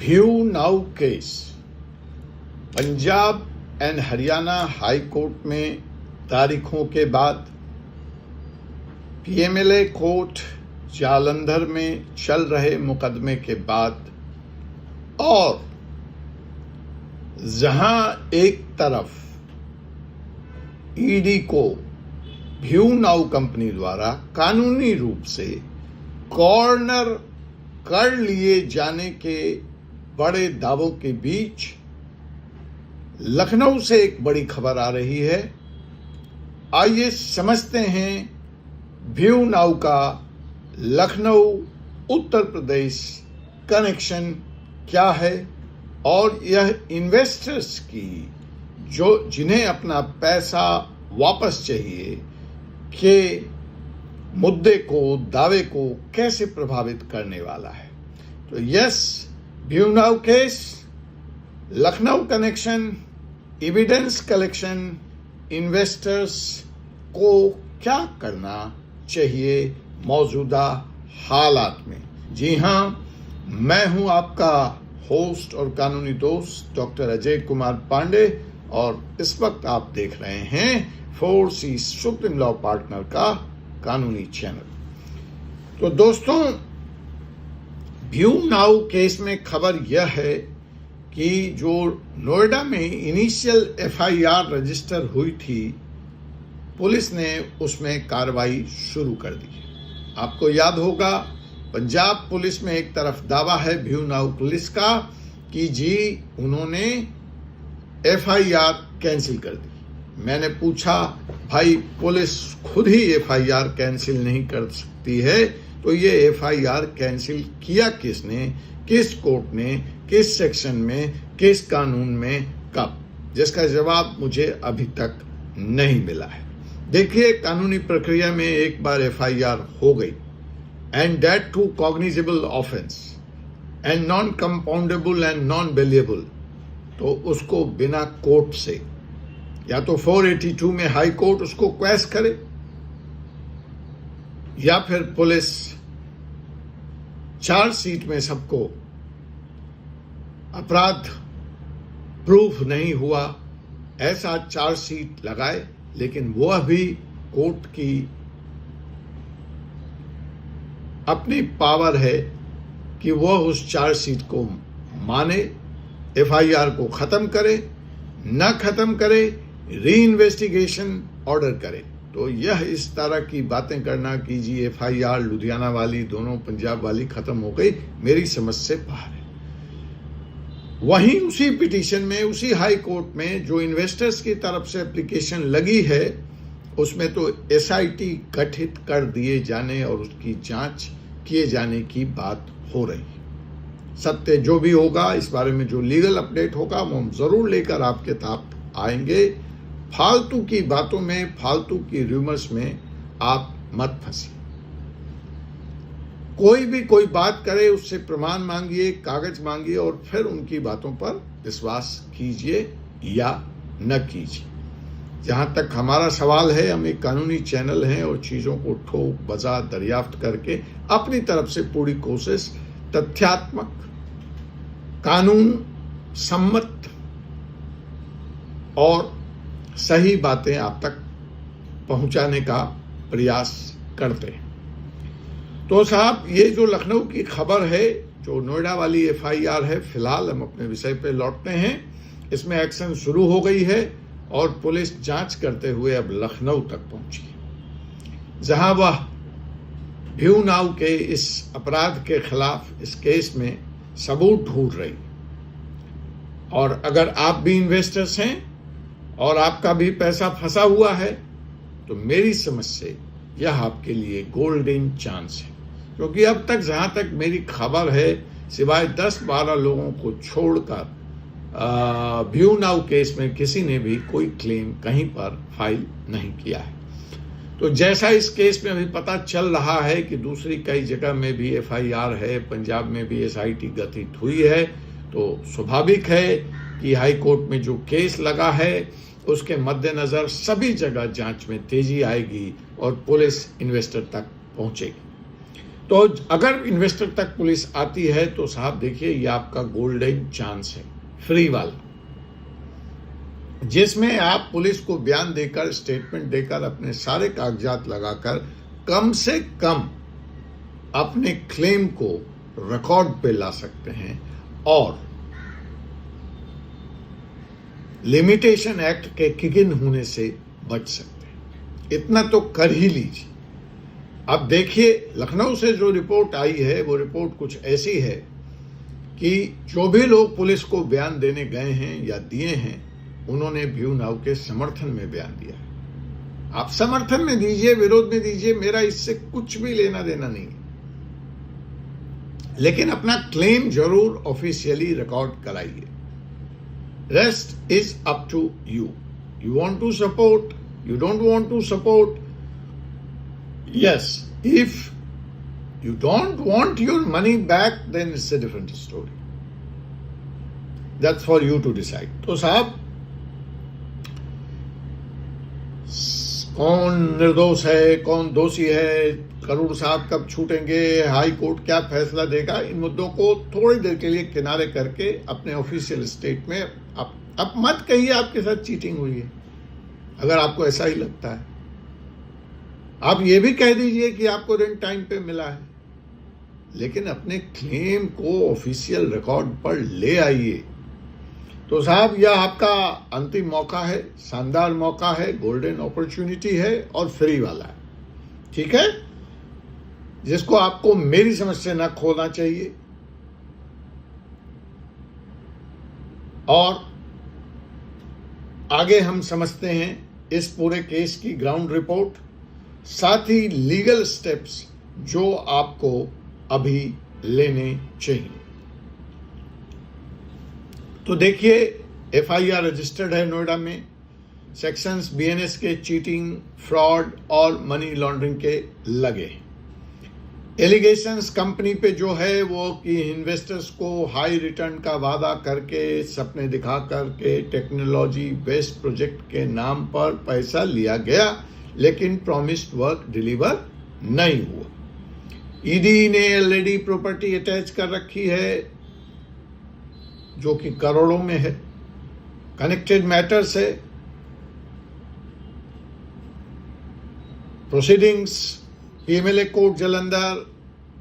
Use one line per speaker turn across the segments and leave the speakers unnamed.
View now case Punjab and Haryana high court में तारीखों के बाद पीएमएलए कोर्ट जालंधर में चल रहे मुकदमे के बाद और जहां एक तरफ ईडी को व्यू नाउ कंपनी द्वारा कानूनी रूप से कॉर्नर कर लिए जाने के बड़े दावों के बीच लखनऊ से एक बड़ी खबर आ रही है। आइए समझते हैं व्यू नाउ का लखनऊ उत्तर प्रदेश कनेक्शन क्या है और यह इन्वेस्टर्स की जिन्हें अपना पैसा वापस चाहिए के मुद्दे को, दावे को कैसे प्रभावित करने वाला है। तो yes, view now case, Lucknow connection, evidence collection, investors को क्या करना चाहिए मौजूदा हालात में। जी हां, मैं हूं आपका होस्ट और कानूनी दोस्त डॉक्टर अजय कुमार पांडे और इस वक्त आप देख रहे हैं 4C सुप्रीम लॉ पार्टनर का कानूनी चैनल। तो दोस्तों, व्यू नाउ केस में खबर यह है कि जो नोएडा में इनिशियल एफआईआर रजिस्टर हुई थी, पुलिस ने उसमें कार्रवाई शुरू कर दी। आपको याद होगा, पंजाब पुलिस में एक तरफ दावा है व्यू नाउ पुलिस का कि जी उन्होंने एफआईआर कैंसिल कर दी। मैंने पूछा, भाई पुलिस खुद ही एफआईआर कैंसिल नहीं कर सकती है, तो ये एफआईआर कैंसिल किया किसने, किस कोर्ट ने, किस सेक्शन में, किस कानून में, कब? जिसका जवाब मुझे अभी तक नहीं मिला है। देखिए, कानूनी प्रक्रिया में एक बार एफआईआर हो गई and that too cognizable offence and non compoundable and non bailable, तो उसको बिना कोर्ट से या तो 482 में हाई कोर्ट उसको क्वेश करे या फिर पुलिस चार्जशीट में सबको अपराध प्रूफ नहीं हुआ ऐसा चार्जशीट लगाए, लेकिन वह भी कोर्ट की अपनी पावर है कि वह उस चार्जशीट को माने, एफआईआर को खत्म करे, न खत्म करे, री इन्वेस्टिगेशन ऑर्डर करे। तो यह इस तरह की बातें करना कि जी एफआईआर लुधियाना वाली, दोनों पंजाब वाली खत्म हो गई, मेरी समझ से बाहर है। वहीं उसी पिटीशन में, उसी हाई कोर्ट में जो इन्वेस्टर्स की तरफ से एप्लीकेशन लगी है, उसमें तो एसआईटी गठित कर दिए जाने और उसकी जांच किए जाने की बात हो रही है। सत्य जो भी होगा, इस बारे में जो लीगल अपडेट होगा वो हम जरूर लेकर आपके साथ आएंगे। फालतू की बातों में, फालतू की रूमर्स में आप मत फंसिए। कोई भी कोई बात करे, उससे प्रमाण मांगिए, कागज मांगिए और फिर उनकी बातों पर विश्वास कीजिए या न कीजिए। जहां तक हमारा सवाल है, हम एक कानूनी चैनल हैं और चीजों को ठोक बजा दरियाफ्त करके अपनी तरफ से पूरी कोशिश तथ्यात्मक, कानून सम्मत और सही बातें आप तक पहुंचाने का प्रयास करते हैं। तो साहब, ये जो लखनऊ की खबर है, जो नोएडा वाली एफआईआर है, फिलहाल हम अपने विषय पे लौटते हैं। इसमें एक्शन शुरू हो गई है और पुलिस जांच करते हुए अब लखनऊ तक पहुंची है, जहां वह व्यू नाउ के इस अपराध के खिलाफ, इस केस में सबूत ढूंढ रही। और अगर आप भी इन्वेस्टर्स हैं और आपका भी पैसा फंसा हुआ है, तो मेरी समझ से यह आपके लिए गोल्डन चांस है, क्योंकि अब तक जहां तक मेरी खबर है, सिवाय 10-12 लोगों को छोड़कर व्यू नाउ केस में किसी ने भी कोई क्लेम कहीं पर फाइल नहीं किया है। तो जैसा इस केस में अभी पता चल रहा है कि दूसरी कई जगह में भी एफआईआर है, पंजाब में भी एसआईटी गठित हुई है, तो स्वाभाविक है कि हाई कोर्ट में जो केस लगा है उसके मद्देनजर सभी जगह जांच में तेजी आएगी और पुलिस इन्वेस्टर तक पहुंचेगी। तो अगर इन्वेस्टर तक पुलिस आती है तो साहब देखिए, ये आपका गोल्डन चांस है, फ्री वाला, जिसमें आप पुलिस को बयान देकर, स्टेटमेंट देकर, अपने सारे कागजात लगाकर कम से कम अपने क्लेम को रिकॉर्ड पे ला सकते हैं और लिमिटेशन एक्ट के किक इन होने से बच सकते हैं। इतना तो कर ही लीजिए। अब देखिए, लखनऊ से जो रिपोर्ट आई है वो रिपोर्ट कुछ ऐसी है कि जो भी लोग पुलिस को बयान देने गए हैं या दिए हैं, उन्होंने व्यू नाउ के समर्थन में बयान दिया है। आप समर्थन में दीजिए, विरोध में दीजिए, मेरा इससे कुछ भी लेना देना नहीं है, लेकिन अपना क्लेम जरूर ऑफिशियली रिकॉर्ड कराइए। Rest is up to you. You want to support, you don't want to support, yes, if you don't want your money back, then it's a different story. That's for you to decide. तो साहब, कौन निर्दोष है, कौन दोषी है, करूर साहब कब छूटेंगे, हाई कोर्ट क्या फैसला देगा, इन मुद्दों को थोड़ी देर के लिए किनारे करके अपने ऑफिशियल स्टेट में अब मत कहिए आपके साथ चीटिंग हुई है। अगर आपको ऐसा ही लगता है, आप ये भी कह दीजिए कि आपको रेंट टाइम पे मिला है, लेकिन अपने क्लेम को ऑफिशियल रिकॉर्ड पर ले आइए। तो साहब, यह आपका अंतिम मौका है, शानदार मौका है, गोल्डन अपॉर्चुनिटी है और फ्री वाला है, ठीक है, जिसको आपको मेरी समझ से ना खोना चाहिए। और आगे हम समझते हैं इस पूरे केस की ग्राउंड रिपोर्ट, साथ ही लीगल स्टेप्स जो आपको अभी लेने चाहिए। तो देखिए, एफआईआर रजिस्टर्ड है नोएडा में, सेक्शंस बीएनएस के चीटिंग, फ्रॉड और मनी लॉन्ड्रिंग के लगे। एलिगेशंस कंपनी पे जो है वो कि इन्वेस्टर्स को हाई रिटर्न का वादा करके, सपने दिखा करके टेक्नोलॉजी बेस्ड प्रोजेक्ट के नाम पर पैसा लिया गया, लेकिन प्रॉमिस्ड वर्क डिलीवर नहीं हुआ। ईडी ने ऑलरेडी प्रॉपर्टी अटैच कर रखी है जो कि करोड़ों में है। कनेक्टेड मैटर्स है, proceedings PMLA court Jalandhar,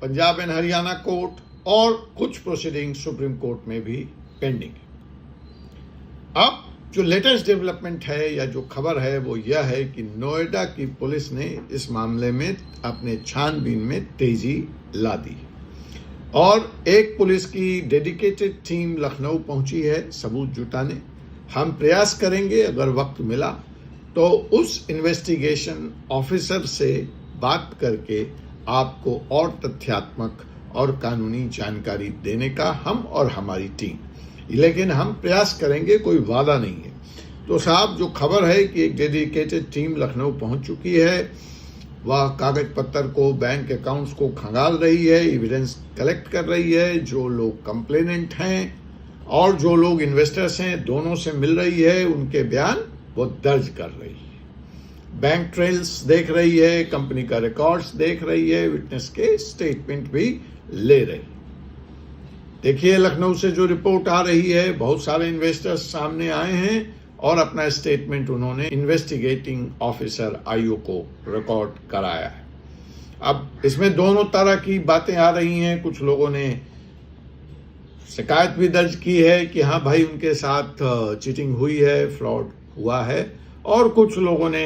Punjab and Haryana court और कुछ प्रोसीडिंग सुप्रीम कोर्ट में भी पेंडिंग है। अब जो लेटेस्ट डेवलपमेंट है या जो खबर है वो यह है कि नोएडा की पुलिस ने इस मामले में अपने छानबीन में तेजी ला दी और एक पुलिस की डेडिकेटेड टीम लखनऊ पहुंची है सबूत जुटाने। हम प्रयास करेंगे, अगर वक्त मिला तो उस इन्वेस्टिगेशन ऑफिसर से बात करके आपको और तथ्यात्मक और कानूनी जानकारी देने का हम और हमारी टीम, लेकिन हम प्रयास करेंगे, कोई वादा नहीं है। तो साहब, जो खबर है कि एक डेडिकेटेड टीम लखनऊ पहुंच चुकी है, वह कागज पत्तर को, बैंक अकाउंट्स को खंगाल रही है, एविडेंस कलेक्ट कर रही है, जो लोग कंप्लेनेंट हैं और जो लोग इन्वेस्टर्स हैं दोनों से मिल रही है, उनके बयान वो दर्ज कर रही है, बैंक ट्रेल्स देख रही है, कंपनी का रिकॉर्ड्स देख रही है, विटनेस के स्टेटमेंट भी ले रही है। देखिए, लखनऊ से जो रिपोर्ट आ रही है, बहुत सारे इन्वेस्टर्स सामने आए हैं और अपना स्टेटमेंट उन्होंने इन्वेस्टिगेटिंग ऑफिसर आईओ को रिकॉर्ड कराया है। अब इसमें दोनों तरह की बातें आ रही हैं। कुछ लोगों ने शिकायत भी दर्ज की है कि हाँ भाई, उनके साथ चीटिंग हुई है, फ्रॉड हुआ है, और कुछ लोगों ने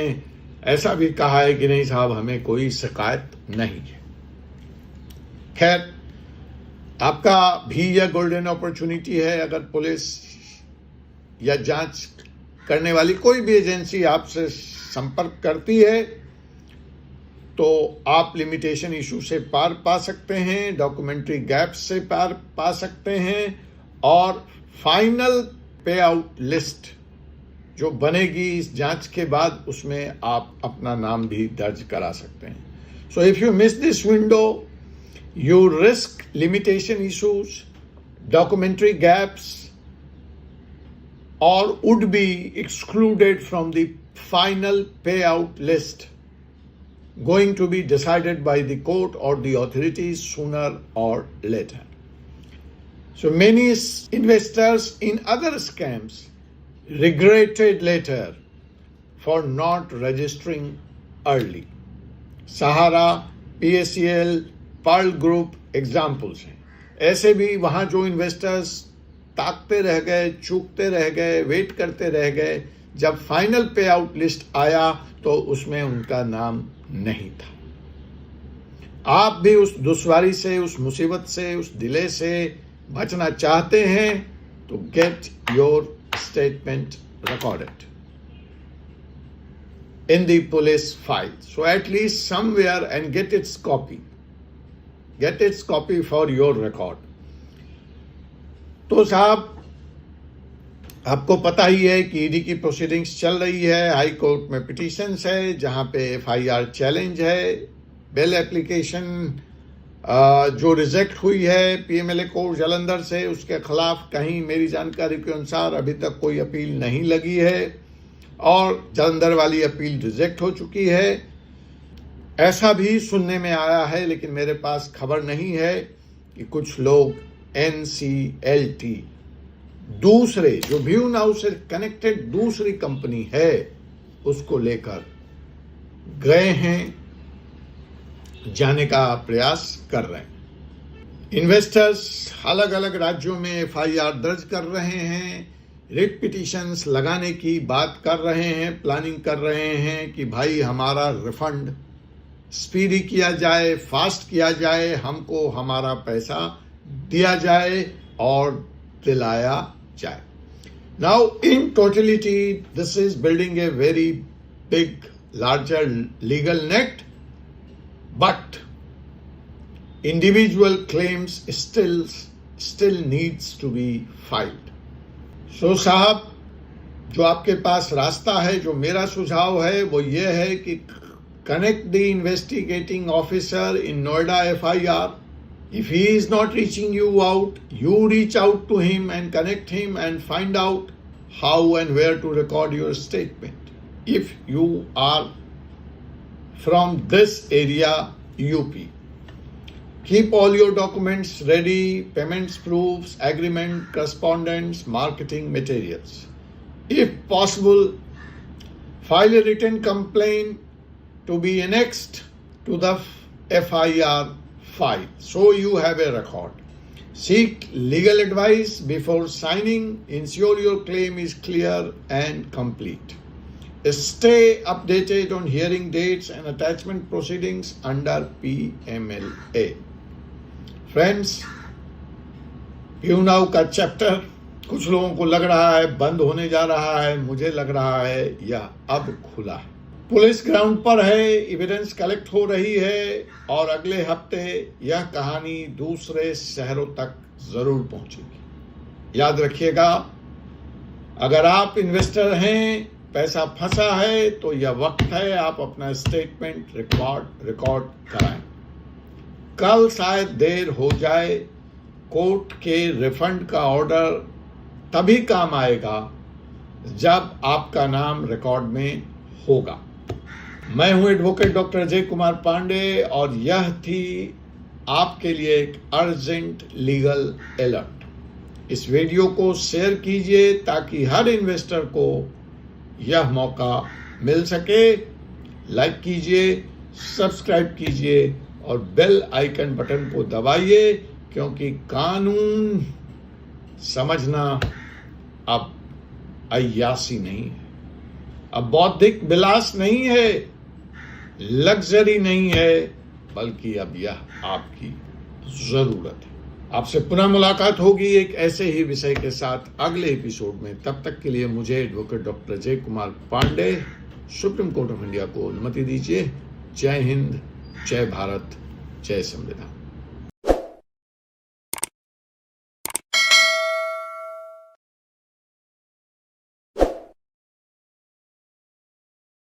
ऐसा भी कहा है कि नहीं साहब, हमें कोई शिकायत नहीं है। खैर, आपका भी यह गोल्डन अपॉर्चुनिटी है। अगर पुलिस या जांच करने वाली कोई भी एजेंसी आपसे संपर्क करती है तो आप लिमिटेशन इशू से पार पा सकते हैं, डॉक्यूमेंट्री गैप्स से पार पा सकते हैं और फाइनल पे आउट लिस्ट जो बनेगी इस जांच के बाद, उसमें आप अपना नाम भी दर्ज करा सकते हैं। So if you miss this window, you risk limitation issues, documentary gaps, or would be excluded from the final payout list going to be decided by the court or the authorities sooner or later. So many investors in other scams regretted later for not registering early. Sahara, PACL, Pearl group examples हैं. ऐसे भी वहां जो investors ताकते रह गए, चूकते रह गए, वेट करते रह गए, जब फाइनल पे आउट लिस्ट आया तो उसमें उनका नाम नहीं था. आप भी उस दुश्वारी से, उस मुसीबत से, उस डिले से बचना चाहते हैं तो get your statement recorded in the police file. So at least somewhere, and get its copy. Get its copy for your record. तो साहब, आपको पता ही है कि ईडी की प्रोसीडिंग्स चल रही है, हाई कोर्ट में पिटीशंस है जहां पे FIR चैलेंज है, बेल एप्लीकेशन जो रिजेक्ट हुई है PMLA कोर्ट जालंधर से, उसके खिलाफ कहीं मेरी जानकारी के अनुसार अभी तक कोई अपील नहीं लगी है और जालंधर वाली अपील रिजेक्ट हो चुकी है. ऐसा भी सुनने में आया है, लेकिन मेरे पास खबर नहीं है, कि कुछ लोग NCLT दूसरे जो व्यू नाउ से कनेक्टेड दूसरी कंपनी है उसको लेकर गए हैं, जाने का प्रयास कर रहे हैं. इन्वेस्टर्स अलग अलग राज्यों में FIR दर्ज कर रहे हैं, रिट पिटीशंस लगाने की बात कर रहे हैं, प्लानिंग कर रहे हैं कि भाई हमारा रिफंड स्पीडी किया जाए, फास्ट किया जाए, हमको हमारा पैसा दिया जाए और दिलाया जाए. Now in totality this is building a very big larger legal net, but individual claims still needs to be filed. So साहब, जो आपके पास रास्ता है, जो मेरा सुझाव है वो ये है कि connect the investigating officer in Noida FIR. If he is not reaching you out, you reach out to him and connect him and find out how and where to record your statement. If you are from this area, UP. Keep all your documents ready, payments proofs, agreement, correspondence, marketing materials. If possible, file a written complaint to be annexed to the FIR file, so you have a record. Seek legal advice before signing. Ensure your claim is clear and complete. Stay updated on hearing dates and attachment proceedings under PMLA. Friends, view now का chapter कुछ लोगों को लग रहा है बंद होने जा रहा है, मुझे लग रहा है यह अब खुला है. पुलिस ग्राउंड पर है, एविडेंस कलेक्ट हो रही है और अगले हफ्ते यह कहानी दूसरे शहरों तक जरूर पहुंचेगी. याद रखिएगा, अगर आप इन्वेस्टर हैं, पैसा फंसा है, तो यह वक्त है आप अपना स्टेटमेंट रिकॉर्ड कराएं. कल शायद देर हो जाए, कोर्ट के रिफंड का ऑर्डर तभी काम आएगा जब आपका नाम रिकॉर्ड में होगा. मैं हूं एडवोकेट डॉक्टर अजय कुमार पांडे और यह थी आपके लिए एक अर्जेंट लीगल अलर्ट. इस वीडियो को शेयर कीजिए ताकि हर इन्वेस्टर को यह मौका मिल सके. लाइक कीजिए, सब्सक्राइब कीजिए और बेल आइकन बटन को दबाइए, क्योंकि कानून समझना अब अय्यासी नहीं है, अब बौद्धिक विलास नहीं है, लग्जरी नहीं है, बल्कि अब यह आपकी जरूरत है. आपसे पुनः मुलाकात होगी एक ऐसे ही विषय के साथ अगले एपिसोड में. तब तक के लिए मुझे advocate doctor Ajay Kumar Pandey, supreme court of India को अनुमति दीजिए. जय हिंद, जय भारत, जय संविधान.